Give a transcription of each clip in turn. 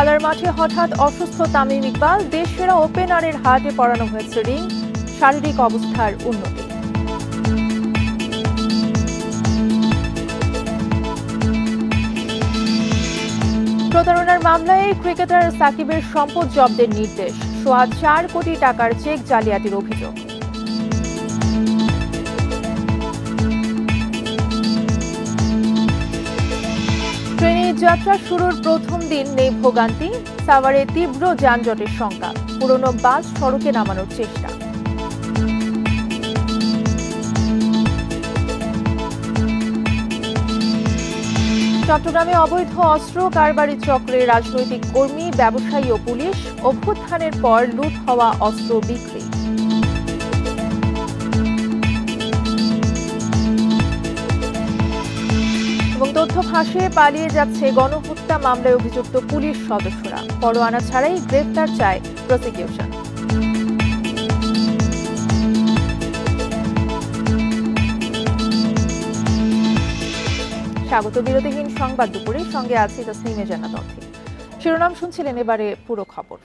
খেলার মাঠে হঠাৎ অসুস্থ তামিম ইকবাল, দেশসেরা ওপেনারের হাতে পরানো হয়েছে রিং, শারীরিক অবস্থার উন্নতি। প্রতারণার মামলায় ক্রিকেটার সাকিবের সম্পদ জব্দের নির্দেশ, সোয়া 4 কোটি টাকার চেক জালিয়াতির অভিযোগ। ট্রেনে যাত্রা শুরুর প্রথম দিন নেই ভোগান্তি, সাভারে তীব্র যানজটের শঙ্কা, পুরনো বাস সড়কে নামানোর চেষ্টা। চট্টগ্রামে অবৈধ অস্ত্র কারবারি চক্রে রাজনৈতিক কর্মী, ব্যবসায়ী ও পুলিশ, অভ্যুত্থানের পর লুট হওয়া অস্ত্র বিক্রি। এবং তথ্য ফাঁসে পালিয়ে যাচ্ছে গণহত্যা মামলায় অভিযুক্ত পুলিশ সদস্যরা, পরোয়ানা ছাড়াই গ্রেফতার চায় প্রসিকিউশন। স্বাগত বিরতিহীন সংবাদ দুপুরে, সঙ্গে আছি তাসনিমে জান্নাত অর্থী। শিরোনাম শুনছিলেন, এবারে পুরো খবর।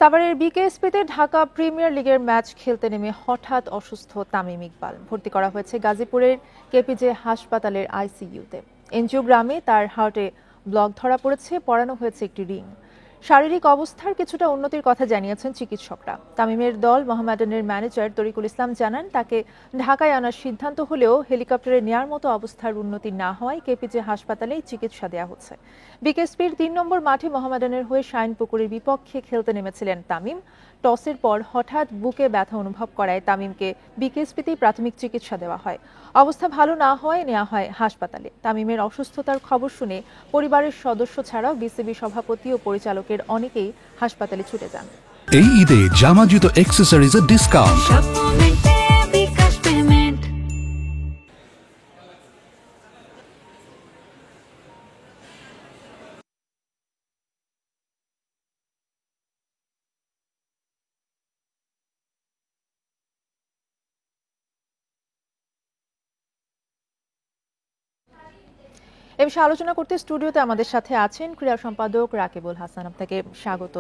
সাভারের বিকেএসপিতে ঢাকা প্রিমিয়ার লিগের ম্যাচ খেলতে নেমে হঠাৎ অসুস্থ তামিম ইকবাল, ভর্তি করা হয়েছে গাজীপুরের কেপিজে হাসপাতালের আইসিইউতে। এনজিওগ্রামে তার হার্টে ব্লক ধরা পড়েছে, পরানো হয়েছে একটি রিং। শারীরিক অবস্থার কিছুটা উন্নতির কথা জানিয়েছেন চিকিৎসকরা। তামিমের দল মোহামেডানের ম্যানেজার তরিকুল ইসলাম জানান, তাকে ঢাকায় আনার সিদ্ধান্ত হলেও হেলিকপ্টারে নেয়ার মতো অবস্থার উন্নতি না হওয়ায় কেপিজে হাসপাতালেই চিকিৎসা দেওয়া হচ্ছে। বিকেএসপির 3 নম্বর মাঠে মোহামেডানের হয়ে শাইনপুকুরের বিপক্ষে খেলতে নেমেছিলেন তামিম। টসের পর হঠাৎ বুকে ব্যথা অনুভব করায় তামিমকে বিকেএসপিতেই প্রাথমিক চিকিৎসা দেওয়া হয়। অবস্থা ভালো না হওয়ায় নেওয়া হয় হাসপাতালে। তামিমের অসুস্থতার খবর শুনে পরিবারের সদস্য ছাড়াও বিসিবি সভাপতি ও পরিচালকের অনেকেই হাসপাতালে ছুটে যান। এই ঈদে জামা জুতো অ্যাক্সেসরিজের ডিসকাউন্ট। এ বিষয়ে আলোচনা করতে স্টুডিওতে আমাদের সাথে আছেন ক্রীড়া সম্পাদক রাকিবুল হাসান। আপনাকে স্বাগত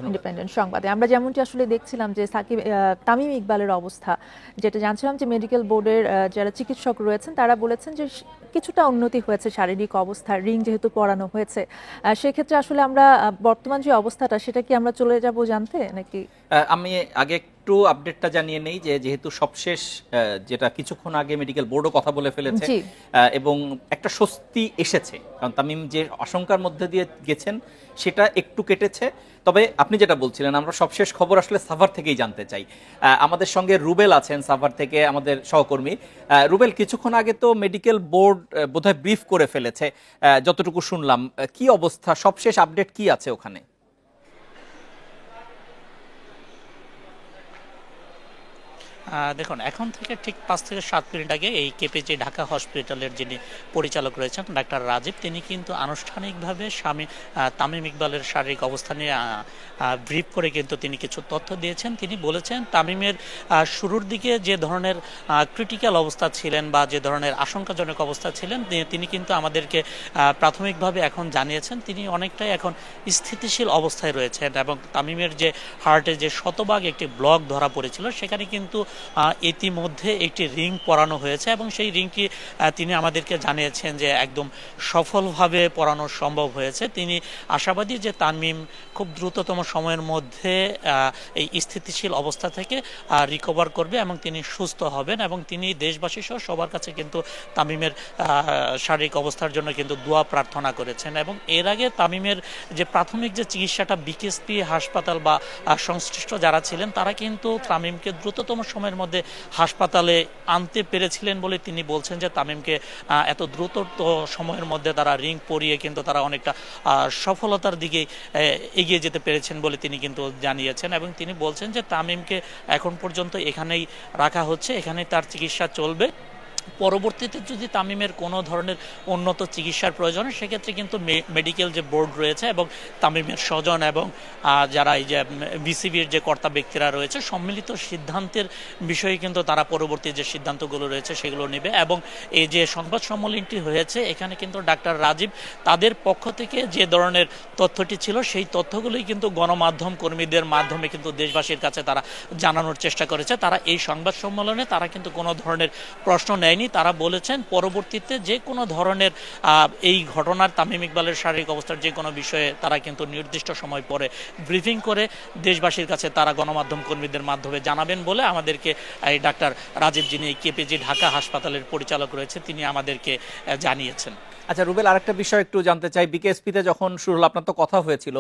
ইন্ডিপেন্ডেন্ট সংবাদে। আমরা যেমনটি আসলে দেখছিলাম যে তামিম ইকবালের অবস্থা, যেটা জানছিলাম যে মেডিকেল বোর্ডের যারা চিকিৎসক রয়েছেন তারা বলেছেন যে কিছুটা উন্নতি হয়েছে শারীরিক অবস্থার, রিং যেহেতু পরানো হয়েছে। সেক্ষেত্রে আসলে আমরা বর্তমান যে অবস্থাটা সেটা কি আমরা চলে যাব জানতে নাকি? আমি আগে একটু আপডেটটা জানিয়ে নেই যে যেহেতু সবশেষ যেটা কিছুক্ষণ আগে মেডিকেল বোর্ডও কথা বলে ফেলেছে এবং একটা স্বস্তি এসেছে, কারণ তামিম যে আশঙ্কার মধ্যে দিয়ে গেছেন সেটা একটু কেটেছে। তবে আপনি যেটা বলছিলেন, আমরা সবশেষ খবর আসলে সাভার থেকেই জানতে চাই। আমাদের সঙ্গে রুবেল আছেন সাভার থেকে, আমাদের সহকর্মী। রুবেল, কিছুক্ষণ আগে তো মেডিকেল বোর্ড বোধহয় ব্রিফ করে ফেলেছে যতটুকু শুনলাম, কি অবস্থা, সবশেষ আপডেট কি আছে ওখানে? দেখুন, এখন থেকে ঠিক 5 থেকে 7 মিনিট আগে এই কেপিজে ঢাকা হসপিটালের যিনি পরিচালক রয়েছেন ডাক্তার রাজীব, তিনি কিন্তু আনুষ্ঠানিকভাবে তামিম ইকবালের শারীরিক অবস্থা নিয়ে ব্রিফ করে কিন্তু তিনি কিছু তথ্য দিয়েছেন। তিনি বলেছেন তামিমের শুরুর দিকে যে ধরনের ক্রিটিক্যাল অবস্থা ছিলেন বা যে ধরনের আশঙ্কাজনক অবস্থা ছিলেন, তিনি কিন্তু আমাদেরকে প্রাথমিকভাবে এখন জানিয়েছেন তিনি অনেকটাই এখন স্থিতিশীল অবস্থায় রয়েছেন এবং তামিমের যে হার্টে যে শতভাগ একটি ব্লক ধরা পড়েছিল সেখানে কিন্তু ইতিমধ্যে একটি রিং পরানো হয়েছে এবং সেই রিংটি তিনি আমাদেরকে জানিয়েছেন যে একদম সফলভাবে পরানো সম্ভব হয়েছে। তিনি আশাবাদী যে তামিম খুব দ্রুততম সময়ের মধ্যে এই স্থিতিশীল অবস্থা থেকে রিকভার করবে এবং তিনি সুস্থ হবেন এবং তিনি দেশবাসী সহ সবার কাছে কিন্তু তামিমের শারীরিক অবস্থার জন্য কিন্তু দোয়া প্রার্থনা করেছেন। এবং এর আগে তামিমের যে প্রাথমিক যে চিকিৎসাটা বিকেএসপি হাসপাতাল বা সংশ্লিষ্ট যারা ছিলেন তারা কিন্তু তামিমকে দ্রুততম সময়ের মধ্যে হাসপাতালে আনতে পেরেছিলেন বলে তিনি বলছেন যে তামিমকে এত দ্রুত সময়ের মধ্যে তারা রিং পরিয়ে কিন্তু তারা অনেকটা সফলতার দিকে এগিয়ে যেতে পেরেছেন বলে তিনি কিন্তু জানিয়েছেন। এবং তিনি বলছেন যে তামিমকে এখন পর্যন্ত এখানেই রাখা হচ্ছে, এখানেই তার চিকিৎসা চলবে পরবর্তীতে যদি তামিমের কোনো ধরনের উন্নত চিকিৎসার প্রয়োজন হয় সেক্ষেত্রে কিন্তু মেডিকেল যে বোর্ড রয়েছে এবং তামিমের স্বজন এবং যারা এই যে বিসিবির যে কর্তা ব্যক্তিরা রয়েছে সম্মিলিত সিদ্ধান্তের বিষয়ে কিন্তু তারা পরবর্তী যে সিদ্ধান্তগুলো রয়েছে সেগুলো নেবে। এবং এই যে সংবাদ সম্মেলনটি হয়েছে এখানে কিন্তু ডাক্তার রাজীব তাদের পক্ষ থেকে যে ধরনের তথ্যটি ছিল সেই তথ্যগুলোই কিন্তু গণমাধ্যম কর্মীদের মাধ্যমে কিন্তু দেশবাসীর কাছে তারা জানানোর চেষ্টা করেছে। তারা এই সংবাদ সম্মেলনে তারা কিন্তু কোনো ধরনের প্রশ্ন নেয়নি। তারা বলেছেন পরবর্তীতে যে কোনো ধরনের এই ঘটনার তামিম ইকবালের শারীরিক অবস্থার যে কোনো বিষয়ে তারা কিন্তু নির্দিষ্ট সময় পরে ব্রিফিং করে দেশবাসীর কাছে তারা গণমাধ্যম কর্মীদের মাধ্যমে জানাবেন বলে আমাদেরকে এই ডাক্তার রাজীব, যিনি কেপিজি ঢাকা হাসপাতালের পরিচালক রয়েছে, তিনি আমাদেরকে জানিয়েছেন। আচ্ছা রুবেল, আরেকটা বিষয় একটু জানতে চাই। বিকেএসপিতে যখন শুরু হলো, আপনার তো কথা হয়েছিল,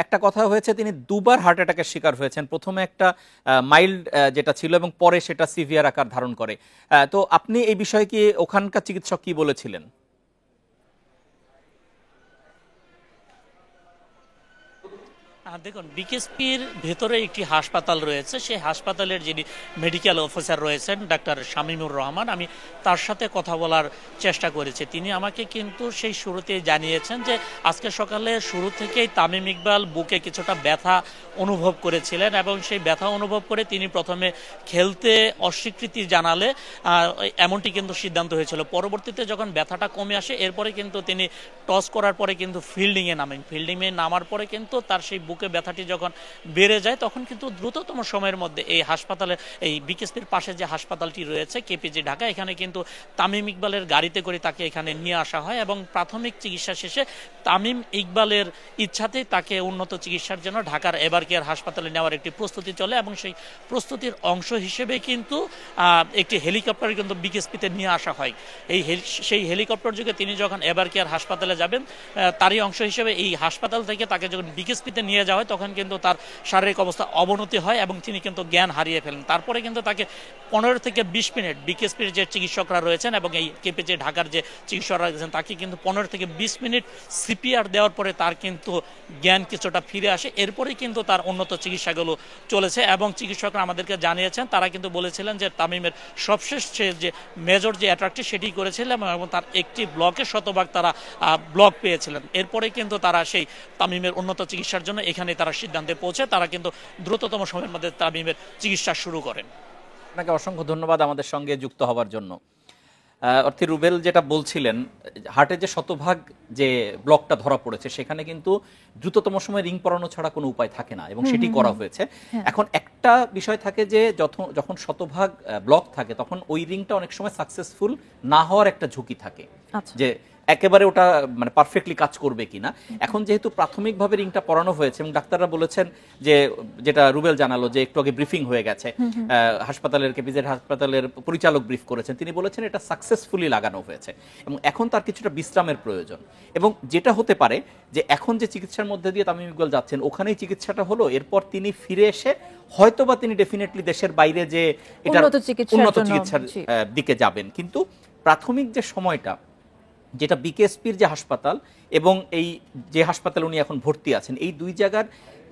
একটা কথা হয়েছে তিনি দুবার হার্ট অ্যাটাকের শিকার হয়েছেন, প্রথমে একটা মাইল্ড যেটা ছিল এবং পরে সেটা সিভিয়ার আকার ধারণ করে। তো আপনি এই বিষয়ে কি ওখানকার চিকিৎসক কি বলেছিলেন? দেখুন, বিকেএসপির ভেতরে একটি হাসপাতাল রয়েছে, সেই হাসপাতালের যিনি মেডিকেল অফিসার রয়েছেন ডাক্তার শামীমুর রহমান, আমি তার সাথে কথা বলার চেষ্টা করেছি। তিনি আমাকে কিন্তু সেই শুরুতেই জানিয়েছেন যে আজকে সকালে শুরু থেকেই তামিম ইকবাল বুকে কিছুটা ব্যথা অনুভব করেছিলেন এবং সেই ব্যথা অনুভব করে তিনি প্রথমে খেলতে অস্বীকৃতি জানালে এমনটি কিন্তু সিদ্ধান্ত হয়েছিল। পরবর্তীতে যখন ব্যথাটা কমে আসে এরপরে কিন্তু তিনি টস করার পরে কিন্তু ফিল্ডিংয়ে নামেন। ফিল্ডিংয়ে নামার পরে কিন্তু তার সেই বুকে ব্যথাটি যখন বেড়ে যায় তখন কিন্তু দ্রুততম সময়ের মধ্যে এই হাসপাতালে, এই বিকেএসপির পাশে যে হাসপাতালটি রয়েছে কেপিজি ঢাকা, এখানে কিন্তু তামিম ইকবালের গাড়িতে করে তাকে এখানে নিয়ে আসা হয় এবং প্রাথমিক চিকিৎসা শেষে তামিম ইকবালের ইচ্ছাতেই তাকে উন্নত চিকিৎসার জন্য ঢাকার এভার কেয়ার হাসপাতালে নেওয়ার একটি প্রস্তুতি চলে এবং সেই প্রস্তুতির অংশ হিসেবে কিন্তু একটি হেলিকপ্টার কিন্তু বিকেএসপিতে নিয়ে আসা হয়। সেই হেলিকপ্টার যোগে তিনি যখন এভার কেয়ার হাসপাতালে যাবেন তারই অংশ হিসেবে এই হাসপাতাল থেকে তাকে যখন বিকেএসপিতে নিয়ে যাওয়া হয় তখন কিন্তু তার শারীরিক অবস্থা অবনতি হয় এবং তিনি কিন্তু জ্ঞান হারিয়ে ফেলেন। তারপরে কিন্তু তাকে 15 থেকে 20 মিনিট বিকেএসপির যে চিকিৎসকরা রয়েছেন এবং এই কেপিজি ঢাকার যে চিকিৎসকরা রয়েছেন তাকে কিন্তু 15 থেকে 20 মিনিট সিপিআর দেওয়ার পরে তার কিন্তু জ্ঞান কিছুটা ফিরে আসে। এরপরে কিন্তু তার উন্নত চিকিৎসাগুলো চলেছে এবং চিকিৎসকরা আমাদেরকে জানিয়েছেন, তারা কিন্তু বলেছিলেন যে তামিমের সবশেষ যে মেজর যে অ্যাটাকটি সেটি করেছিলেন এবং তার একটি ব্লকে শতভাগ তারা ব্লক পেয়েছিলেন। এরপরে কিন্তু তারা সেই তামিমের উন্নত চিকিৎসার জন্য এখানে তারা সিদ্ধান্তে পৌঁছে তারা কিন্তু দ্রুততম সময়ের মধ্যে তামিমের চিকিৎসা শুরু করেন। আপনাকে অসংখ্য ধন্যবাদ আমাদের সঙ্গে যুক্ত হওয়ার জন্য। অর্থে রুবেল যেটা বলছিলেন, হার্টে যে শতভাগ যে ব্লকটা ধরা পড়েছে সেখানে কিন্তু দ্রুততম সময় রিং পরানো ছাড়া কোনো উপায় থাকে না এবং সেটি করা হয়েছে। এখন একটা বিষয় থাকে যে যখন শতভাগ ব্লক থাকে তখন ওই রিংটা অনেক সময় সাকসেসফুল না হওয়ার একটা ঝুঁকি থাকে, যে একেবারে ওটা মানে পারফেক্টলি কাজ করবে কিনা। এখন যেহেতু প্রাথমিকভাবে রিংটা পরানো হয়েছে এবং ডাক্তাররা বলেছেন যে, যেটা রুবেল জানালো যে একটু আগে ব্রিফিং হয়ে গেছে, হাসপাতালের কেপিজি হাসপাতালের পরিচালক ব্রিফ করেছেন, তিনি বলেছেন এটা সাকসেসফুলি লাগানো হয়েছে এবং এখন তার কিছুটা বিশ্রামের প্রয়োজন। এবং যেটা হতে পারে যে এখন যে চিকিৎসার মধ্যে দিয়ে তামিম ইকবাল যাচ্ছেন ওখানেই চিকিৎসাটা হলো, এরপর তিনি ফিরে এসে হয়তোবা তিনি ডেফিনেটলি দেশের বাইরে যে এটা উন্নত চিকিৎসার দিকে যাবেন। কিন্তু প্রাথমিক যে সময়টা, যেটা বিকেএসপির যে হাসপাতাল এবং এই যে হাসপাতালে উনি এখন ভর্তি আছেন, এই দুই জায়গার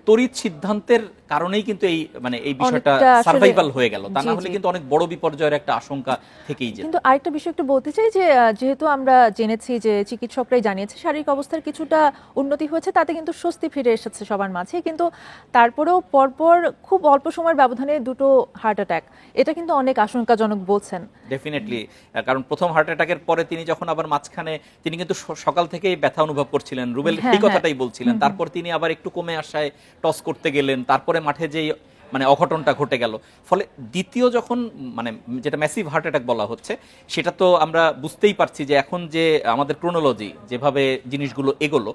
তড়িৎ সিদ্ধান্তের কারণেই কিন্তু এই মানে এই বিষয়টা সার্ভাইভাল হয়ে গেল, তা না হলে কিন্তু অনেক বড় বিপর্যয়ের একটা আশঙ্কা থেকেই যেত। কিন্তু আরেকটা বিষয় একটু বলতে চাই যে যেহেতু আমরা জেনেছি যে চিকিৎসকরাই জানিয়েছে শারীরিক অবস্থার কিছুটা উন্নতি হয়েছে, তাতে কিন্তু স্বস্তি ফিরে এসেছে সবার মাঝে, কিন্তু তারপরেও পরপর খুব অল্প সময়ের ব্যবধানে দুটো হার্ট অ্যাটাক, এটা কিন্তু অনেক আশঙ্কাজনক বলছেন। ডেফিনেটলি, কারণ প্রথম হার্ট অ্যাটাকের পরে তিনি যখন আবার মাঝখানে তিনি কিন্তু সকাল থেকেই ব্যথা অনুভব করছিলেন, রুবেল এই কথাটাই বলছিলেন, তারপর তিনি আবার একটু কমে আসায় টস করতে গেলেন, তারপরে মাঠে যে মানে অঘটনটা ঘটে গেল, ফলে দ্বিতীয় যখন মানে যেটা ম্যাসিভ হার্ট অ্যাটাক বলা হচ্ছে সেটা তো আমরা বুঝতেই পারছি যে এখন যে আমাদের ক্রোনোলজি যেভাবে জিনিসগুলো এগোলো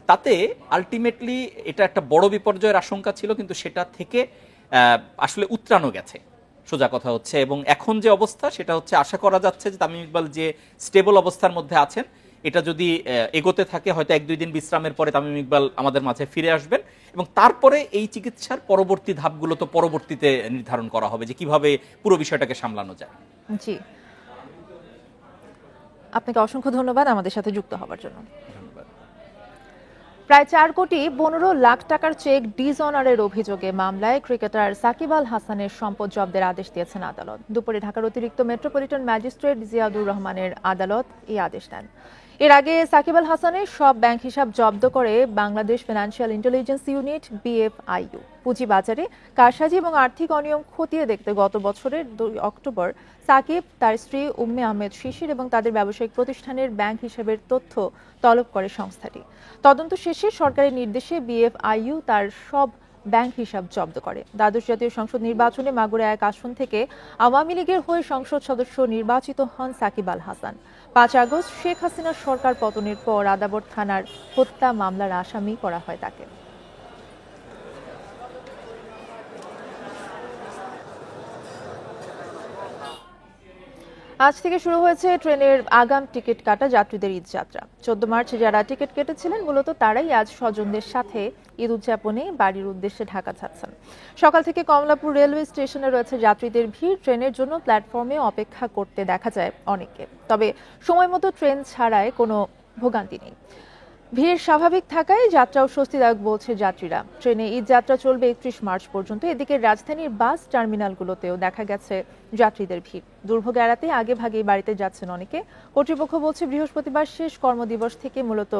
তাতে আলটিমেটলি এটা একটা বড় বিপর্যয়ের আশঙ্কা ছিল, কিন্তু সেটা থেকে আসলে উতরানো গেছে, সোজা কথা হচ্ছে। এবং এখন যে অবস্থা সেটা হচ্ছে আশা করা যাচ্ছে যে তামিম ইকবাল যে স্টেবল অবস্থার মধ্যে আছেন এটা যদি এগোতে থাকে হয়তো 1-2 দিন বিশ্রামের পরে তামিম ইকবাল আমাদের মাঝে ফিরে আসবেন এবং তারপরে এই চিকিৎসার পরবর্তী ধাপগুলো তো পরবর্তীতে নির্ধারণ করা হবে যে কিভাবে পুরো বিষয়টাকে সামলানো যায়। জি, আপনাকে অসংখ্য ধন্যবাদ আমাদের সাথে যুক্ত হওয়ার জন্য। প্রায় 4,15,00,000 টাকার চেক ডিসঅনারের অভিযোগে মামলায় ক্রিকেটার সাকিব আল হাসানের সম্পদ জব্দের আদেশ দিয়েছেন আদালত। দুপুরে ঢাকার অতিরিক্ত মেট্রোপলিটন ম্যাজিস্ট্রেট জিয়াদুর রহমানের আদালত এই আদেশ দেন। এর আগে সাকিব আল হাসানের সব ব্যাংক হিসাব জব্দ করে Bangladesh financial intelligence unit BFIU। পুঁজিবাজারে কারসাজি এবং আর্থিক অনিয়ম খতিয়ে দেখতে গত বছরের 2 অক্টোবর সাকিব, তার স্ত্রী উম্মে আহমেদ শিশির এবং তাদের ব্যবসায়িক প্রতিষ্ঠানের ব্যাংক হিসাবের তথ্য তলব করে সংস্থাটি। তদন্ত শেষে সরকারের নির্দেশে BFIU তার সব ব্যাংক হিসাব জব্দ করে। দ্বাদশ জাতীয় সংসদ নির্বাচনে মাগুরা 1 আসন থেকে আওয়ামী লীগের হয়ে সংসদ সদস্য নির্বাচিত হন সাকিব আল হাসান। 5 আগস্ট শেখ হাসিনার সরকার পতনের পর আদাবর থানার হত্যা মামলার আসামি করা হয় তাকে। আজ থেকে শুরু হয়েছে ট্রেনের আগাম টিকিট কাটা যাত্রীদের ঈদ যাত্রা। 14 মার্চ যারা টিকিট কেটেছিলেন মূলত তারাই আজ স্বজনদের সাথে ঈদ উদযাপনে বাড়ির উদ্দেশ্যে ঢাকা যাচ্ছেন। সকাল থেকে কমলাপুর রেলওয়ে স্টেশনে রয়েছে যাত্রীদের ভিড়। ট্রেনের জন্য প্ল্যাটফর্মে অপেক্ষা করতে দেখা যায় অনেককে, তবে সময় মতো ট্রেন ছাড়ায় কোনো ভোগান্তি নেই। ভিড় স্বাভাবিক থাকায় যাত্রাও স্বস্তিদায়ক বলছে যাত্রীরা। ট্রেনে ঈদ যাত্রা চলবে 31 মার্চ পর্যন্ত। এদিকে রাজধানীর বাস টার্মিনালগুলোতেও দেখা গেছে যাত্রীদের ভিড়। দুর্ভোগ এড়াতে আগে ভাগেই বাড়িতে যাচ্ছেন অনেকে। কর্তৃপক্ষ বলছে বৃহস্পতিবার শেষ কর্মদিবস থেকে মূলত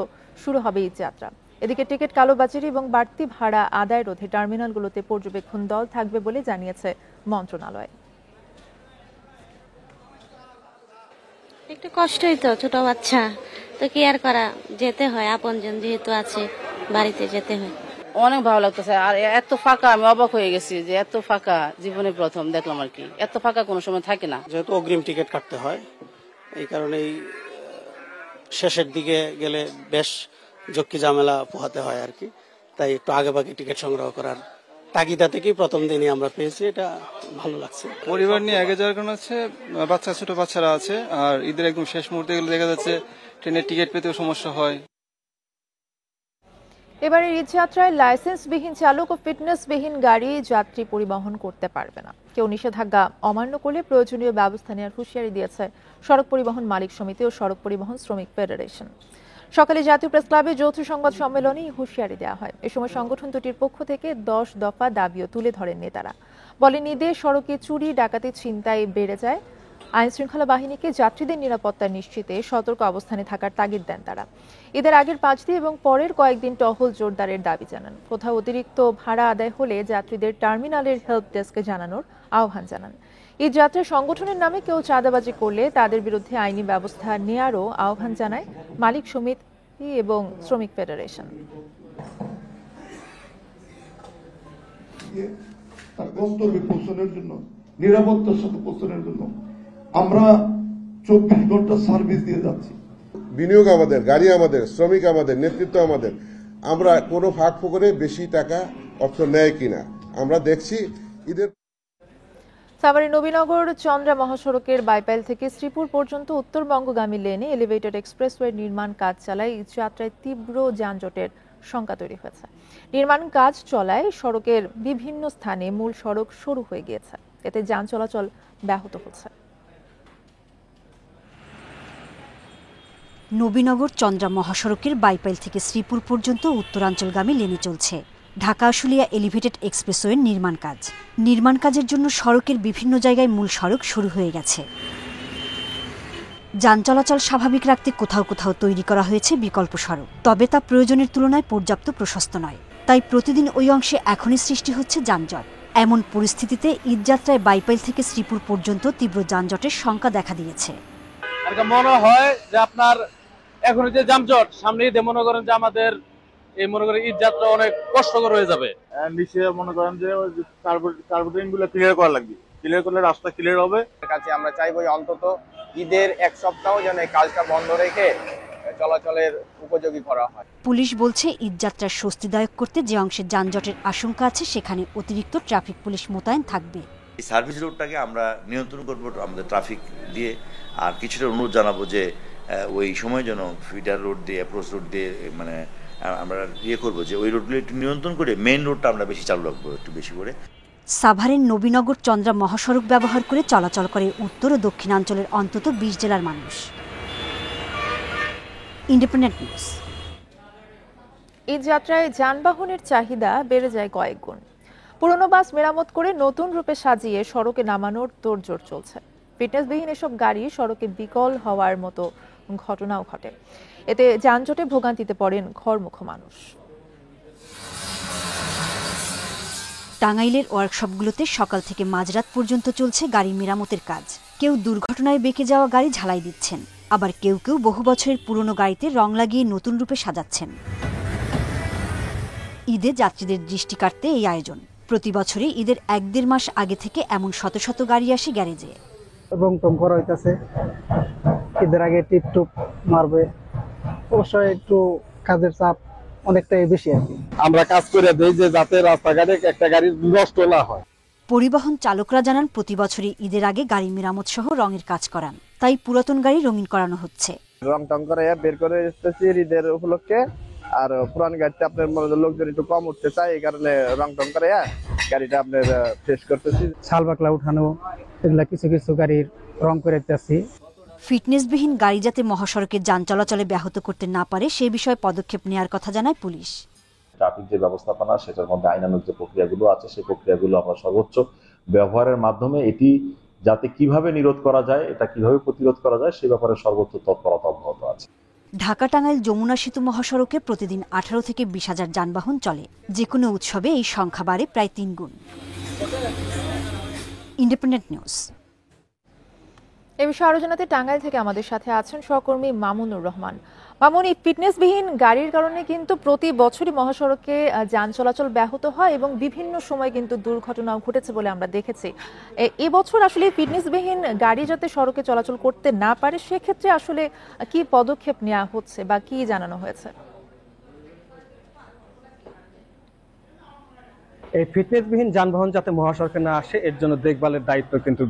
শুরু হবে ঈদ যাত্রা। এদিকে টিকিট কালোবাজারি এবং বাড়তি ভাড়া আদায় রোধে টার্মিনালগুলোতে পর্যবেক্ষণ দল থাকবে বলে জানিয়েছে মন্ত্রণালয়। একটু কষ্টই তো, ছোট বাচ্চা তো কি আর করা, যেতে হয়, আপনজন যেহেতু আছে বাড়িতে যেতে হয়। অনেক ভালো লাগতেছে। আর এত ফাঁকা, আমি অবাক হয়ে গেছি যে এত ফাঁকা জীবনে প্রথম দেখলাম আর কি। এত ফাঁকা কোনো সময় থাকে না। যেহেতু অগ্রিম টিকিট কাটতে হয়, এই কারণেই শেষের দিকে গেলে বেশ ঝক্কি ঝামেলা পোহাতে হয় আর কি। তাই একটু আগে ভাগে টিকিট সংগ্রহ করার তাগিদা থেকেই প্রথম দিনই আমরা পেয়েছি, এটা ভালো লাগছে। পরিবার নিয়ে আগে যাওয়ার কারণ হচ্ছে বাচ্চা, ছোট বাচ্চারা আছে, আর ঈদের একদম শেষ মুহূর্তে গেলে দেখা যাচ্ছে ট্রেনের টিকিট পেতেও সমস্যা হয়। এবারে ঈদ যাত্রায় লাইসেন্সবিহীন চালক ও ফিটনেসবিহীন গাড়ি যাত্রী পরিবহন করতে পারবে না। কেউ নিষেধাজ্ঞা অমান্য করলে প্রয়োজনীয় ব্যবস্থা নেওয়ার হুঁশিয়ারি দিয়েছে সড়ক পরিবহন মালিক সমিতি ও সড়ক পরিবহন শ্রমিক ফেডারেশন। সকালে জাতীয় প্রেস ক্লাবে যৌথ সংবাদ সম্মেলনে হুঁশিয়ারি দেওয়া হয়। এ সময় সংগঠন দুটির পক্ষ থেকে 10 দফা দাবিও তুলে ধরেন নেতারা। বলেন, ঈদে সড়কে চুরি, ডাকাতি, ছিনতাই বেড়ে যায়। আইন শৃঙ্খলা বাহিনীকে যাত্রীদের নিরাপত্তা নিশ্চিতে সতর্ক অবস্থানে থাকার তাগিদ দেন তারা। ঈদের আগের 5 দিন এবং পরের কয়েকদিন টহল জোরদারের দাবি জানান। কোথাও অতিরিক্ত ভাড়া আদায় হলে যাত্রীদের টার্মিনালের হেল্প ডেস্কে জানানোর আহ্বান জানান। ঈদ যাত্রায় সংগঠনের নামে কেউ চাঁদাবাজি করলে তাদের বিরুদ্ধে আইনি ব্যবস্থা নেয়ারও আহ্বান জানায় মালিক সমিতি এবং শ্রমিক ফেডারেশন। গন্তব্যে পৌঁছানোর জন্য, নিরাপত্তার সাথে পৌঁছানোর জন্য আমরা 24 ঘন্টা সার্ভিস দিয়ে যাচ্ছি। বিনিয়োগ আমাদের, গাড়ি আমাদের, শ্রমিক আমাদের, নেতৃত্ব আমাদের। আমরা কোনো ফাঁক ফোকরে বেশি টাকা অর্থ নেয় কিনা আমরা দেখছি। ঈদের সাভারের নবীনগর চন্দ্রা মহাসড়কের বাইপাইল থেকে শ্রীপুর পর্যন্ত উত্তরবঙ্গগামী লেনে এলিভেটেড এক্সপ্রেসওয়ে নির্মাণ কাজ চালায় ঈদ যাত্রায় তীব্র যানজটের শঙ্কা তৈরি হয়েছে। নির্মাণ কাজ চলায় সড়কের বিভিন্ন স্থানে মূল সড়ক সরু হয়ে গিয়েছে। এতে যান চলাচল ব্যাহত হচ্ছে। নবীনগর চন্দ্রা মহাসড়কের বাইপাইল থেকে শ্রীপুর পর্যন্ত উত্তরাঞ্চলগামী লেনে চলছে ঢাকা আশুলিয়া এলিভেটেড এক্সপ্রেসওয়ের নির্মাণ কাজের জন্য সড়কের বিভিন্ন জায়গায় মূল সড়ক শুরু হয়ে গেছে। যান চলাচল স্বাভাবিক রাখতে কোথাও কোথাও তৈরি করা হয়েছে বিকল্প সড়ক, তবে তা প্রয়োজনের তুলনায় পর্যাপ্ত প্রশস্ত নয়। তাই প্রতিদিন ওই অংশে এখনই সৃষ্টি হচ্ছে যানজট। এমন পরিস্থিতিতে ঈদযাত্রায় বাইপাইল থেকে শ্রীপুর পর্যন্ত তীব্র যানজটের শঙ্কা দেখা দিয়েছে। মনে হয় যে আপনার এখন যে যানজট, সামনে ঈদে মনে করেন যে আমাদের এই মনে করেন ঈদ যাত্রা অনেক কষ্টকর হয়ে যাবে। নিচে মনে করেন যে কার্বন গুলো ক্লিয়ার করা লাগবে, ক্লিয়ার করলে রাস্তা ক্লিয়ার হবে। কাছে আমরা চাইবো অন্তত ঈদের 1 সপ্তাহ যেন এই কাজটা বন্ধ রেখে চলাচলের উপযোগী করা হয়। পুলিশ বলছে ঈদযাত্রার স্বস্তিদায়ক করতে যে অংশে যানজটের আশঙ্কা আছে সেখানে অতিরিক্ত ট্রাফিক পুলিশ মোতায়েন থাকবে। এই সার্ভিস রোডটাকে আমরা নিয়ন্ত্রণ করবো আমাদের ট্রাফিক দিয়ে, আর কিছুটা অনুরোধ জানাবো যে ওই সময় যেন ফিডার রোড দিয়ে, অ্যাপ্রোচ রোড দিয়ে মানে আমরা করবো যে ওই রোডগুলো একটু নিয়ন্ত্রণ করে মেইন রোডটা আমরা বেশি চালু রাখবো একটু বেশি করে। সাভারের নবীনগর চন্দ্রা মহাসড়ক ব্যবহার করে চলাচল করে উত্তর ও দক্ষিণাঞ্চলের অন্তত 20 জেলার মানুষ। Independent news. ঈদ যাত্রায় যানবাহনের চাহিদা বেড়ে যায় কয়েক গুণ। পুরনো বাস মেরামত করে নতুন রূপে সাজিয়ে সড়কে নামানোর তোড়জোড় চলছে। ফিটনেসবিহীন এসব গাড়ি সড়কে বিকল হওয়ার মতো ঘটনাও ঘটে। এতে যানজটে ভোগান্তিতে পড়েন ঘরমুখো মানুষ। টাঙ্গাইলের ওয়ার্কশপগুলোতে সকাল থেকে মাঝরাত পর্যন্ত চলছে গাড়ি মেরামতের কাজ। কেউ দুর্ঘটনায় বেঁকে যাওয়া গাড়ি ঝালাই দিচ্ছেন, আবার কেউ কেউ বহু বছরের পুরনো গাড়িতে রং লাগিয়ে নতুন রূপে সাজাচ্ছেন। ঈদে যাত্রীদের দৃষ্টি কাটতে এই আয়োজন। প্রতি বছরই ঈদের 1-1.5 মাস আগে থেকে এমন শত শত গাড়ি আসে গ্যারেজে। রং টং করা হইতেছে, ঈদের আগে টিপটুপ মারবে, অবশ্যই একটু কাজের চাপ অনেকটাই বেশি আর কি। আমরা কাজ করে দেই যে যাতে রাস্তাঘাটে একটা গাড়ি নষ্ট না হয়। পরিবহন চালকরা জানান প্রতি বছরই ঈদের আগে গাড়ি মেরামত সহ রঙের কাজ করান, তাই পুরাতন গাড়ি রঙিন করানো হচ্ছে। রং টং করে বের করে এসেছি ঈদের উপলক্ষে, আর পুরান গাড়িতে আপনার লোকজন একটু কম উঠতে চায়, এই কারণে রং টং করে গাড়িটা আপনার ফ্রেশ করতেছি। ছাল বাকলা উঠানো, এগুলা কিছু কিছু গাড়ির রং করে দিতেছি। ফিটনেসবিহীন গাড়ি যাতে মহাসড়কে যান চলাচলে ব্যাহত করতে না পারে সে বিষয়ে পদক্ষেপ নেওয়ার কথা জানায় পুলিশ। ট্রাফিক যে ব্যবস্থাপনা, সেটার মধ্যে আইনানুগ যে প্রক্রিয়াগুলো আছে, সেই প্রক্রিয়াগুলো আমরা সর্বোচ্চ ব্যবহারের মাধ্যমে এটি যাতে কিভাবে নিরোধ করা যায়, এটা কিভাবে প্রতিরোধ করা যায়, সে ব্যাপারে সর্বোচ্চ তৎপরতা অব্যাহত আছে। ঢাকা টাঙ্গাইল যমুনা সেতু মহাসড়কে প্রতিদিন 18 থেকে 20,000 যানবাহন চলে। যে কোনো উৎসবে এই সংখ্যা বাড়ে প্রায় 3 গুণ। Independent news. এ বিষয়ে আরো জানাতে টাঙ্গাইল থেকে আমাদের সাথে আছেন সহকর্মী মামুনুর রহমান। মামুন, এই ফিটনেসবিহীন গাড়ির কারণে কিন্তু প্রতি বছরই মহাসড়কে যান চলাচল ব্যাহত হয় এবং বিভিন্ন সময় কিন্তু দুর্ঘটনাও ঘটেছে বলে আমরা দেখেছি। এবছর আসলে ফিটনেসবিহীন গাড়ি যাতে সড়কে চলাচল করতে না পারে সেক্ষেত্রে আসলে কি পদক্ষেপ নেওয়া হচ্ছে বা কি জানানো হয়েছে? এই ফিটনেসবিহীন যানবাহন যাতে মহাসড়কে না আসে এর জন্য দেখভালের দায়িত্ব কিন্তু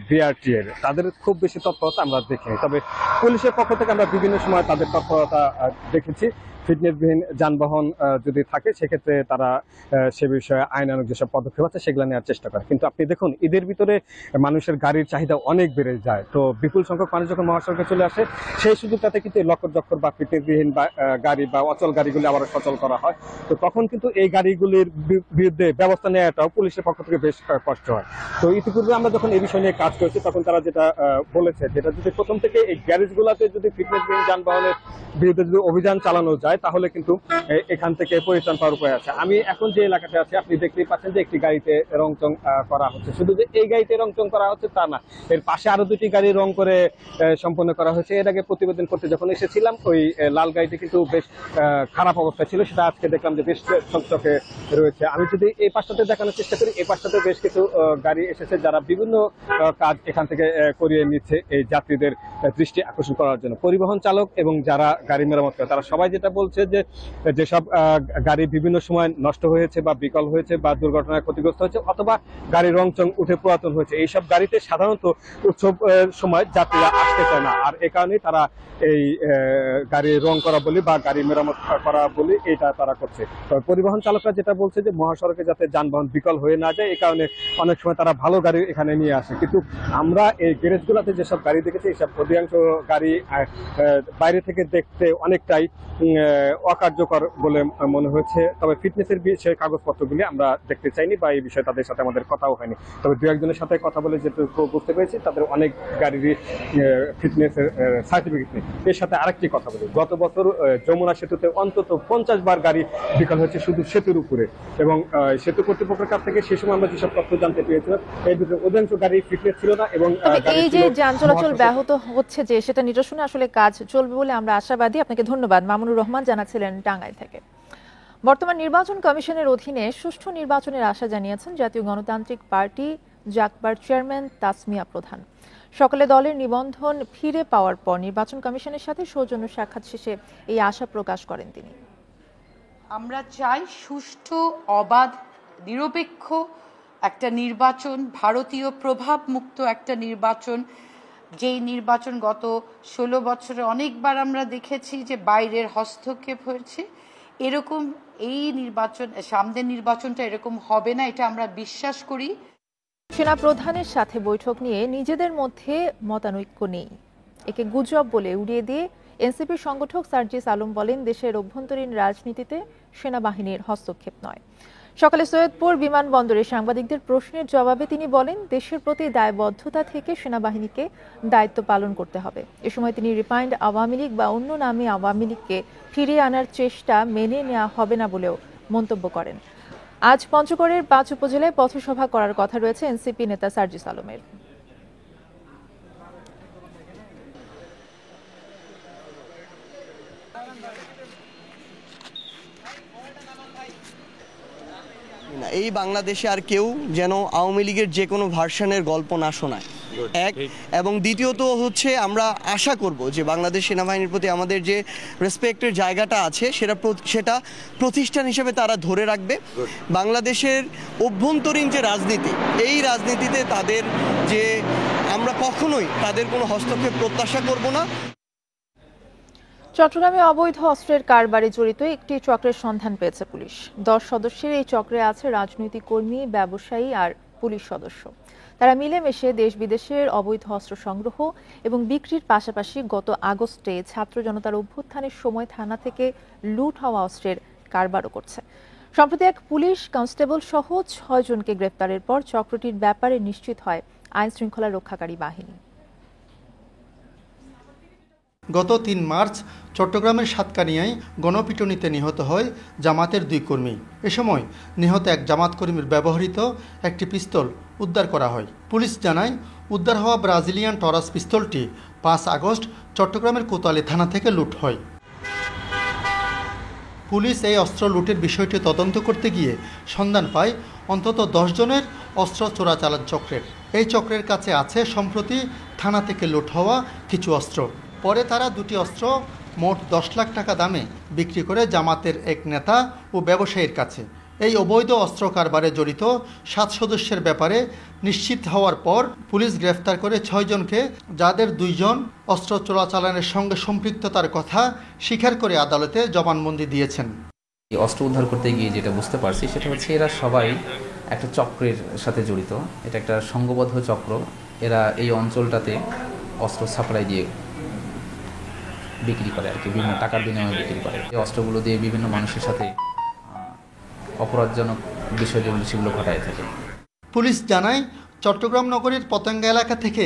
বিআরটি এর। তাদের খুব বেশি তৎপরতা আমরা দেখিনি, তবে পুলিশের পক্ষ থেকে আমরা বিভিন্ন সময় তাদের তৎপরতা দেখেছি। ফিটনেসবিহীন যানবাহন যদি থাকে সেক্ষেত্রে তারা সে বিষয়ে আইনানুগ যেসব পদক্ষেপ আছে সেগুলো নেওয়ার চেষ্টা করে। কিন্তু আপনি দেখুন, ঈদের ভিতরে মানুষের গাড়ির চাহিদা অনেক বেড়ে যায়, তো বিপুল সংখ্যক মানুষ যখন মহাসড়কে চলে আসে সেই সুযোগটাতে কিন্তু লক্কর জক্কর বা ফিটনেসবিহীন গাড়ি বা অচল গাড়িগুলি আবার সচল করা হয়। তো তখন কিন্তু এই গাড়িগুলির বিরুদ্ধে ব্যবস্থা নেওয়াটাও পুলিশের পক্ষ থেকে বেশ কষ্ট হয়। তো ইতিপূর্বে আমরা যখন এই বিষয় নিয়ে কাজ করেছি তখন তারা যেটা বলেছে, যেটা যদি প্রথম থেকে এই গ্যারেজগুলোতে যদি ফিটনেসবিহীন যানবাহনের বিরুদ্ধে যদি অভিযান চালানো যায় তাহলে কিন্তু এখান থেকে পরিত্রাণ পাওয়ার উপায় আছে। আমি এখন যে এলাকাতে আছি আপনি দেখতেই পাচ্ছেন যে একটি গাড়িতে রং চং করা হচ্ছে। শুধু যে এই গাড়িতে রং চং করা হচ্ছে তা না, এর পাশে আরো 2টি গাড়ি রং করে সম্পন্ন করা হয়েছে। এর আগে প্রতিবেদন করতে যখন এসেছিলাম ওই লাল গাড়িটি কিন্তু বেশ খারাপ অবস্থা ছিল, সেটা আজকে দেখলাম যে বেশ চকচকে রয়েছে। আমি যদি এই পাশটাতে দেখানোর চেষ্টা করি, এই পাশটাতে বেশ কিছু গাড়ি এসেছে যারা বিভিন্ন কাজ এখান থেকে করিয়ে নিচ্ছে এই যাত্রীদের দৃষ্টি আকর্ষণ করার জন্য। পরিবহন চালক এবং যারা গাড়ি মেরামত করে তারা সবাই যেটা বলছে যে যেসব গাড়ি বিভিন্ন সময় নষ্ট হয়েছে বা বিকল হয়েছে বা দুর্ঘটনায় ক্ষতিগ্রস্ত হয়েছে অথবা গাড়ির রং চং উঠে পুরাতন হয়েছে, এইসব গাড়িতে সাধারণত উৎসব সময় যাত্রীরা আসতে চায় না, আর এ কারণে তারা এই গাড়ি রং করা বলি বা গাড়ি মেরামত করা বলি এটা তারা করছে। তবে পরিবহন চালকরা যেটা বলছে যে মহাসড়কে যাতে যানবাহন বিকল হয়ে না যায় এই কারণে অনেক সময় তারা ভালো গাড়ি এখানে নিয়ে আসে। কিন্তু আমরা এই গ্যারেজগুলোতে যেসব গাড়ি দেখেছি এইসব অধিকাংশ গাড়ি বাইরে থেকে দেখতে অনেকটাই অকার্যকর বলে মনে হয়েছে। তবে ফিটনেসের বিষয়ে কাগজপত্রগুলি আমরা দেখতে চাইনি বা এই বিষয়ে তাদের সাথে আমাদের কথাও হয়নি। তবে 2-1 সাথে কথা বলে যেটুকু বুঝতে পেরেছি তাদের অনেক গাড়িরই ফিটনেসের সার্টিফিকেট নেই। এর সাথে আরেকটি কথা বলি, গত বছর যমুনা সেতুতে অন্তত 50 বার গাড়ি বিকল হয়েছে শুধু সেতুর উপরে, এবং সেতু কর্তৃপক্ষের কাছ থেকে সে সময় আমরা যেসব তথ্য জানতে পেরেছিলাম এর ভিতরে অধিকাংশ গাড়ি ফিটনেস ছিল না। এবং এই যে যান চলাচল ব্যাহত হচ্ছে যে সেটা নিরসনে আসলে কাজ চলবে বলে আমরা আশাবাদী। আপনাকে ধন্যবাদ। মামুনুর রহমান জানাচ্ছিলেন টাঙ্গাইল থেকে। বর্তমান নির্বাচন কমিশনের অধীনে সুষ্ঠু নির্বাচনের আশা জানিয়েছেন জাতীয় গণতান্ত্রিক পার্টি জাকবার চেয়ারম্যান তাসমিয়া প্রধান। সকালে দলের নিবন্ধন ফিরে পাওয়ার পর নির্বাচন কমিশনের সাথে সৌজন্য সাক্ষাৎ শেষে এই আশা প্রকাশ করেন তিনি। আমরা চাই সুষ্ঠু, অবাধ, নিরপেক্ষ একটা নির্বাচন, ভারতীয় প্রভাব মুক্ত একটা নির্বাচন, যেই নির্বাচন গত 16 বছরে অনেকবার আমরা দেখেছি যে বাইরের হস্তক্ষেপ হয়েছে। এরকম এই নির্বাচন, সামনের নির্বাচনটা এরকম হবে না, এটা আমরা বিশ্বাস করি। সেনা প্রধানের সাথে বৈঠক নিয়ে নিজেদের মধ্যে মতানৈক্য নেই, একে গুজব বলে উড়িয়ে দিয়ে এনসিপির সংগঠক সার্জিস আলম বলেন, দেশের অভ্যন্তরীণ রাজনীতিতে সেনাবাহিনীর হস্তক্ষেপ নয়। সকালে সৈয়দপুর বিমানবন্দরে সাংবাদিকদের প্রশ্নের জবাবে তিনি বলেন, দেশের প্রতি দায়বদ্ধতা থেকে সেনাবাহিনীকে দায়িত্ব পালন করতে হবে। এ সময় তিনি রিফাইন্ড আওয়ামী লীগ বা অন্য নামে আওয়ামী লীগকে ফিরিয়ে আনার চেষ্টা মেনে নেওয়া হবে না বলেও মন্তব্য করেন। আজ পঞ্চগড়ের ৫ উপজেলায় পথসভা করার কথা রয়েছে এনসিপি নেতা সার্জিস আলমের। এই বাংলাদেশে আর কেউ যেন আওয়ামী লীগের যে কোনো ভার্সনের গল্প না শোনায়, এক। এবং দ্বিতীয়ত হচ্ছে আমরা আশা করব যে বাংলাদেশ সেনাবাহিনীর প্রতি আমাদের যে রেসপেক্টের জায়গাটা আছে সেটা প্রতিষ্ঠান হিসেবে তারা ধরে রাখবে। বাংলাদেশের অভ্যন্তরীণ যে রাজনীতি, এই রাজনীতিতে তাদের যে আমরা কখনোই তাদের কোনো হস্তক্ষেপ প্রত্যাশা করব না। চট্টগ্রামে অবৈধ অস্ত্রের কারবারে জড়িত একটি চক্রের সন্ধান পেয়েছে পুলিশ। 10 সদস্যের এই চক্রে আছে রাজনৈতিক কর্মী, ব্যবসায়ী আর পুলিশ সদস্য। তারা মিলেমিশে দেশ বিদেশের অবৈধ অস্ত্র সংগ্রহ এবং বিক্রির পাশাপাশি গত আগস্টে ছাত্র জনতার অভ্যুত্থানের সময় থানা থেকে লুট হওয়া অস্ত্রের কারবারও করছে। সম্প্রতি এক পুলিশ কনস্টেবল সহ 6 জনকে গ্রেফতারের পর চক্রটির ব্যাপারে নিশ্চিত হয় আইন শৃঙ্খলা রক্ষাকারী বাহিনী। গত 3 মার্চ চট্টগ্রামের সাতকানিয়ায় গণপিটুনিতে নিহত হয় জামাতের 2 কর্মী। এ সময় নিহত এক জামাত কর্মীর ব্যবহৃত একটি পিস্তল উদ্ধার করা হয়। পুলিশ জানায়, উদ্ধার হওয়া ব্রাজিলিয়ান টরাস পিস্তলটি 5 আগস্ট চট্টগ্রামের কোতোয়ালি থানা থেকে লুট হয়। পুলিশ এই অস্ত্র লুটের বিষয়টি তদন্ত করতে গিয়ে সন্ধান পায় অন্তত 10 জনের অস্ত্র চোরাচালান চক্রের। এই চক্রের কাছে আছে সম্প্রতি থানা থেকে লুট হওয়া কিছু অস্ত্র। পরে তারা 2টি অস্ত্র মোট 10 লাখ টাকা দামে বিক্রি করে জামাতের এক নেতা ও ব্যবসায়ীর কাছে। এই অবৈধ অস্ত্র কারবারে জড়িত 7 সদস্যের ব্যাপারে নিশ্চিত হওয়ার পর পুলিশ গ্রেফতার করে 6 জনকে, যাদের 2 জন অস্ত্র চোরাচালানের সঙ্গে সম্পৃক্ততার কথা স্বীকার করে আদালতে জবানবন্দি দিয়েছেন। অস্ত্র উদ্ধার করতে গিয়ে যেটা বুঝতে পারছি সেটা হচ্ছে এরা সবাই একটা চক্রের সাথে জড়িত। এটা একটা সংঘবদ্ধ চক্র। এরা এই অঞ্চলটাতে অস্ত্র সাপ্লাই দিয়ে বিক্রি করে আর কি, বিভিন্ন টাকার বিনিময়ে বিক্রি করে। এই অস্ত্রগুলো দিয়ে বিভিন্ন মানুষের সাথে অপরাধজনক বিষয় যেগুলো সেগুলো ঘটায় থাকে। পুলিশ জানায়, চট্টগ্রাম নগরীর পতেঙ্গা এলাকা থেকে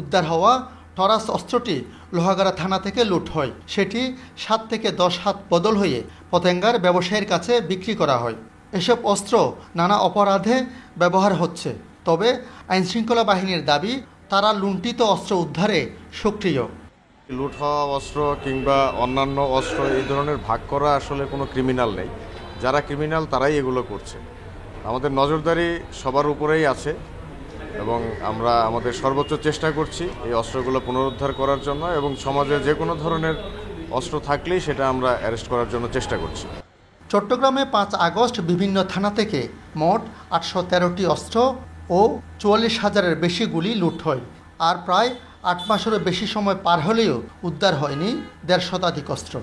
উদ্ধার হওয়া টরাস অস্ত্রটি লোহাগাড়া থানা থেকে লুট হয়। সেটি 7 থেকে 10 হাত বদল হয়ে পতেঙ্গার ব্যবসায়ীর কাছে বিক্রি করা হয়। এসব অস্ত্র নানা অপরাধে ব্যবহার হচ্ছে। তবে আইনশৃঙ্খলা বাহিনীর দাবি, তারা লুণ্ঠিত অস্ত্র উদ্ধারে সক্রিয়। লুট হওয়া অস্ত্র কিংবা অন্যান্য অস্ত্র এই ধরনের ভাগ করা আসলে কোনো ক্রিমিনাল নেই। যারা ক্রিমিনাল তারাই এগুলো করছে। আমাদের নজরদারি সবার উপরেই আছে এবং আমরা আমাদের সর্বোচ্চ চেষ্টা করছি এই অস্ত্রগুলো পুনরুদ্ধার করার জন্য, এবং সমাজে যে কোনো ধরনের অস্ত্র থাকলেই সেটা আমরা অ্যারেস্ট করার জন্য চেষ্টা করছি। চট্টগ্রামে 5 আগস্ট বিভিন্ন থানা থেকে মোট 813টি অস্ত্র ও 44,000-এর বেশি গুলি লুট হয়। আর প্রায় 8 মাসেরও বেশি সময় পার হলেও উদ্ধার হয়নি 150 শতাধিক অস্ত্র।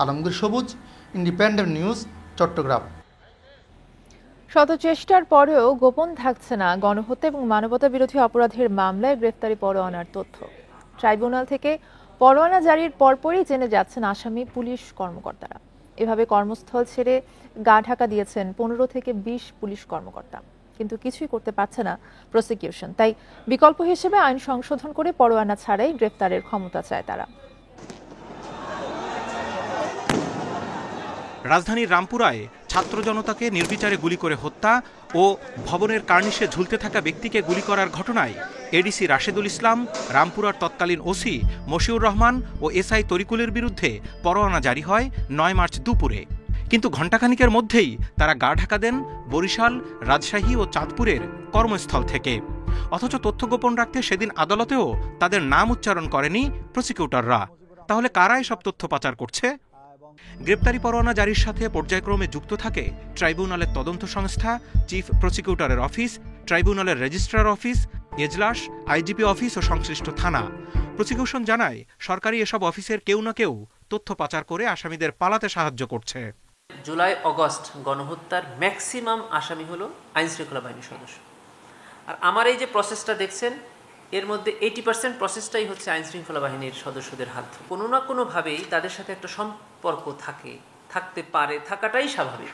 আলমগীর সবুজ, ইন্ডিপেন্ডেন্ট নিউজ, চট্টগ্রাম। শত চেষ্টার পরেও গোপন থাকছে না গণহত্যা এবং মানবতা বিরোধী অপরাধের মামলায় গ্রেফতারি পরোয়ানার তথ্য। ট্রাইব্যুনাল থেকে পরোয়ানা জারির পরপরই জেনে যাচ্ছেন আসামি পুলিশ কর্মকর্তারা। এভাবে কর্মস্থল ছেড়ে গা ঢাকা দিয়েছেন 15 থেকে 20 পুলিশ কর্মকর্তা। কিন্তু কিছুই করতে পারছে না প্রসিকিউশন। তাই বিকল্প হিসেবে আইন সংশোধন করে পরোয়ানা ছাড়াই গ্রেফতারের ক্ষমতা চায় তারা। রাজধানীর রামপুরায় ছাত্র জনতাকে নির্বিচারে গুলি করে হত্যা ও ভবনের কার্নিশে ঝুলতে থাকা ব্যক্তিকে গুলি করার ঘটনায় এডিসি রাশেদুল ইসলাম, রামপুরার তৎকালীন ওসি মশিউর রহমান ও এসআই তরিকুলের বিরুদ্ধে পরোয়ানা জারি হয় 9 মার্চ দুপুরে। কিন্তু ঘণ্টাখানিকের মধ্যেই তারা গা ঢাকা দেন বরিশাল, রাজশাহী ও চাঁদপুরের কর্মস্থল থেকে। অথচ তথ্য গোপন রাখতে সেদিন আদালতেও তাদের নাম উচ্চারণ করেনি প্রসিকিউটররা। তাহলে কারা এসব তথ্য পাচার করছে? গ্রেপ্তারি পরোয়ানা জারির সাথে পর্যায়ক্রমে যুক্ত থাকে ট্রাইব্যুনালের তদন্ত সংস্থা, চিফ প্রসিকিউটরের অফিস, ট্রাইব্যুনালের রেজিস্ট্রার অফিস, এজলাস, আইজিপি অফিস ও সংশ্লিষ্ট থানা। প্রসিকিউশন জানায়, সরকারি এসব অফিসের কেউ না কেউ তথ্য পাচার করে আসামিদের পালাতে সাহায্য করছে। জুলাই অগস্ট গণহত্যার ম্যাক্সিমাম আসামি হলো আইনশৃঙ্খলা বাহিনীর সদস্য। আর আমার এই যে প্রসেসটা দেখছেন, এর মধ্যে 80% প্রসেসটাই হচ্ছে আইন শৃঙ্খলা বাহিনীর সদস্যদের হাত ধরে। কোনো না কোনোভাবেই তাদের সাথে একটা সম্পর্ক থাকতে পারে, থাকাটাই স্বাভাবিক,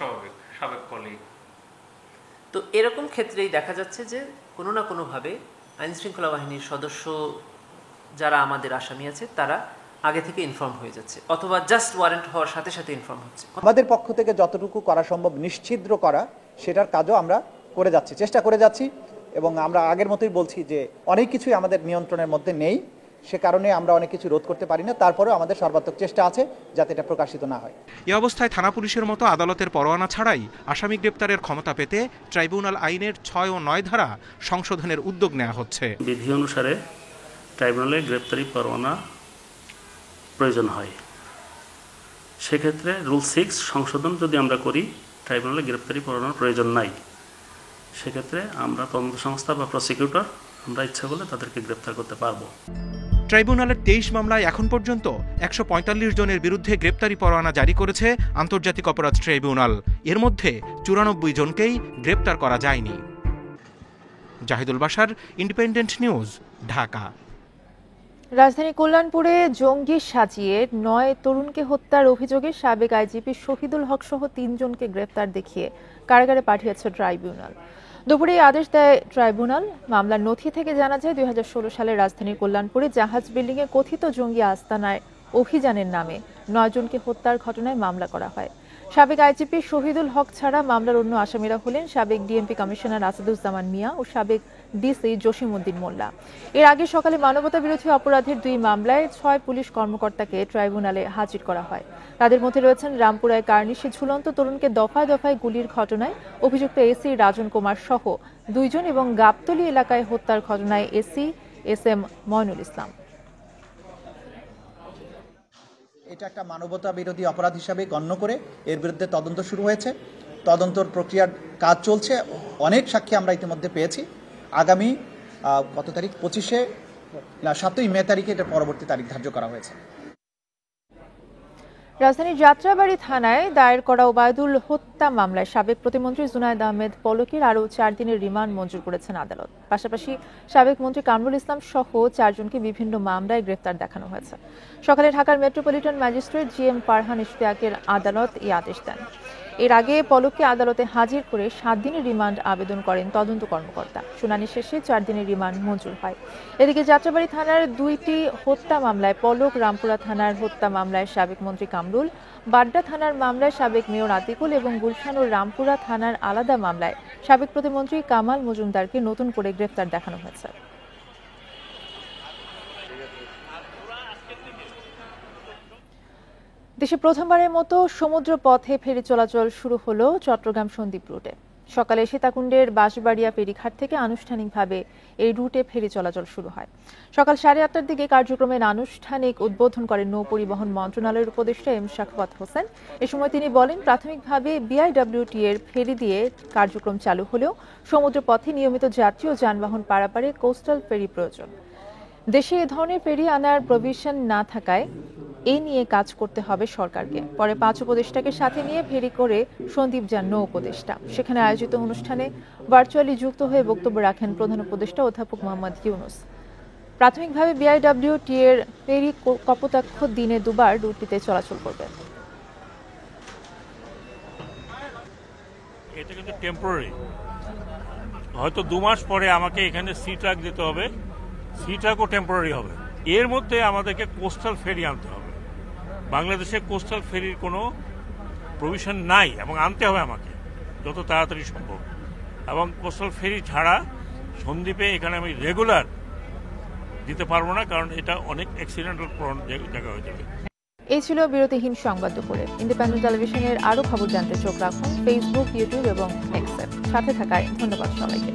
সাবেক কলিগ। তো এরকম ক্ষেত্রেই দেখা যাচ্ছে যে কোনো না কোনোভাবে আইন শৃঙ্খলা বাহিনীর সদস্য যারা আমাদের আসামি আছে তারা আগে থেকে ইনফর্ম হয়ে যাচ্ছে, অথবা জাস্ট ওয়ারেন্ট হওয়ার সাথে সাথে ইনফর্ম হচ্ছে। আমাদের পক্ষ থেকে যতটুকু করা সম্ভব নিশ্ছিদ্র করা, সেটার কাজও আমরা করে যাচ্ছি, চেষ্টা করে যাচ্ছি। এবং আমরা আগের মতোই বলছি যে অনেক কিছুই আমাদের নিয়ন্ত্রণের মধ্যে নেই, সে কারণে আমরা অনেক কিছু রোধ করতে পারি না। তারপরেও আমাদের সর্বাত্মক চেষ্টা আছে যাতে এটা প্রকাশিত না হয়। এ অবস্থায় থানা পুলিশের মতো আদালতের পরোয়ানা ছাড়াই আসামি গ্রেপ্তারের ক্ষমতা পেতে ট্রাইব্যুনাল আইনের 6 ও 9 ধারা সংশোধনের উদ্যোগ নেওয়া হচ্ছে। বিধি অনুসারে ট্রাইব্যুনালে গ্রেপ্তারি পরোয়ানা প্রয়োজন হয়, সেক্ষেত্রে রুল 6 সংশোধন যদি আমরা করি, ট্রাইব্যুনালে গ্রেপ্তারি পরোয়ানার প্রয়োজন নাই, সেক্ষেত্রে আমরা তদন্ত সংস্থা বা প্রসিকিউটর আমরা ইচ্ছা করলে তাদেরকে গ্রেপ্তার করতে পারবো। ট্রাইব্যুনালের 23 মামলায় এখন পর্যন্ত 145 জনের বিরুদ্ধে গ্রেপ্তারি পরোয়ানা জারি করেছে আন্তর্জাতিক অপরাধ ট্রাইব্যুনাল। এর মধ্যে 94 জনকেই গ্রেপ্তার করা যায়নি। Zahidul Bashar, Independent News, Dhaka. রাজধানী কল্যাণপুরে জঙ্গি সাজিয়ে 9 তরুণকে হত্যার অভিযোগে সাবেক আইজিপি শহীদুল হক সহ 3 জনকে গ্রেপ্তার দেখিয়ে কারাগারে পাঠিয়েছে ট্রাইব্যুনাল। দুপুরে আদেশ দেয় ট্রাইব্যুনাল। মামলার নথি থেকে জানা যায় 2016 সালে রাজধানীর কল্যাণপুরে জাহাজ বিল্ডিংয়ে কথিত জঙ্গি আস্তানায় অভিযানের নামে 9 জনকে হত্যার ঘটনায় মামলা করা হয়। সাবেক আইজিপি শহীদুল হক ছাড়া মামলার অন্য আসামিরা হলেন সাবেক ডিএমপি কমিশনার আসাদুজ্জামান মিয়া ও সাবেক ডিসি জসিমউদ্দিন মোল্লা। এর আগে সকালে মানবতা বিরোধী অপরাধের 2 মামলায় 6 পুলিশ কর্মকর্তাকে ট্রাইব্যুনালে হাজির করা হয়। তাদের মধ্যে রয়েছেন রামপুরায় কার্নিশে ঝুলন্ত তরুণকে দফায় দফায় গুলির ঘটনায় অভিযুক্ত এসি রাজন কুমার সহ 2 জন এবং গাবতলী এলাকায় হত্যার ঘটনায় এসি এসএম ময়নুল ইসলাম। এটা একটা মানবতা বিরোধী অপরাধ হিসাবে গণ্য করে এর বিরুদ্ধে তদন্ত শুরু হয়েছে। তদন্তর প্রক্রিয়ার কাজ চলছে। অনেক সাক্ষী আমরা ইতিমধ্যে পেয়েছি। আগামী কত তারিখ, 7ই মে তারিখে এটা পরবর্তী তারিখ ধার্য করা হয়েছে। রাজধানীর যাত্রাবাড়ী থানায় দায়ের করা ওবায়দুল হত্যা মামলায় সাবেক প্রতিমন্ত্রী জুনায়েদ আহমেদ পলকের আরও 4 দিনের রিমান্ড মঞ্জুর করেছেন আদালত। পাশাপাশি সাবেক মন্ত্রী কামরুল ইসলাম সহ 4 জনকে বিভিন্ন মামলায় গ্রেফতার দেখানো হয়েছে। সকালে ঢাকার মেট্রোপলিটন ম্যাজিস্ট্রেট জিএম ফারহান ইশতিয়াকের আদালত এই আদেশ দেন। এর আগে পলককে আদালতে হাজির করে 7 দিনের রিমান্ড আবেদন করেন তদন্ত কর্মকর্তা। শুনানি শেষে 4 দিনের রিমান্ড মঞ্জুর হয়। এদিকে যাত্রাবাড়ী থানার 2টি হত্যা মামলায় পলক, রামপুরা থানার হত্যা মামলায় সাবেক মন্ত্রী কামরুল, বাড্ডা থানার মামলায় সাবেক মেয়র আতিকুল এবং গুলশান ও রামপুরা থানার আলাদা মামলায় সাবেক প্রতিমন্ত্রী কামাল মজুমদারকে নতুন করে গ্রেফতার দেখানো হয়েছে। দেশে প্রথমবারের মতো সমুদ্র পথে ফেরি চলাচল শুরু হলো চট্টগ্রাম সন্দ্বীপ রুটে। সকালে সীতাকুণ্ডের বাঁশবাড়িয়া ফেরিঘাট থেকে আনুষ্ঠানিকভাবে এই রুটে ফেরি চলাচল শুরু হয়। সকাল 8:30টার দিকে কার্যক্রমের আনুষ্ঠানিক উদ্বোধন করেন নৌ পরিবহন মন্ত্রণালয়ের উপদেষ্টা এম শাখাওয়াত হোসেন। এ সময় তিনি বলেন, প্রাথমিকভাবে বিআইডব্লিউটি এর ফেরি দিয়ে কার্যক্রম চালু হলেও সমুদ্র পথে নিয়মিত যাত্রী ও যানবাহন পারাপারে কোস্টাল ফেরি প্রয়োজন। দেশে এ ধরনের ফেরি আনার প্রভিশন না থাকায় এ নিয়ে কাজ করতে হবে সরকারকে। পরে 5 উপদেষ্টাকে সাথে নিয়ে ফেরি করে সন্দ্বীপ যান নৌ উপদেষ্টা। সেখানে আয়োজিত অনুষ্ঠানে ভার্চুয়ালি যুক্ত হয়ে বক্তব্য রাখেন প্রধান উপদেষ্টা অধ্যাপক মোহাম্মদ ইউনুস। প্রাথমিকভাবে বিআইডব্লিউটি এর ফেরি কপোতাক্ষ দিনে 2 বার রুটটিতে চলাচল করবে। এটা কিন্তু টেম্পোরারি, হয়তো 2 মাস পরে আমাকে এখানে সি ট্রাক দিতে হবে, সি ট্রাকও টেম্পোরারি হবে। এর মধ্যে আমাদেরকে কোস্টাল ফেরি আনতে হবে। বাংলাদেশে কোস্টাল ফেরির কোনো প্রভিশন নাই এবং আনতে হবে আমাকে যত তাড়াতাড়ি সম্ভব। এবং কোস্টাল ফেরি ছাড়া সন্দ্বীপে এখানে আমি রেগুলার দিতে পারবো না, কারণ এটা অনেক অ্যাক্সিডেন্টাল প্রবণ জায়গা হয়ে যাবে। এই ছিল বিরতিহীন সংবাদ দুপুরে। ইন্ডিপেন্ডেন্ট টেলিভিশনের আরও খবর জানতে চোখ রাখুন ফেসবুক, ইউটিউব এবং এক্সে। সাথে থাকায় ধন্যবাদ সবাইকে।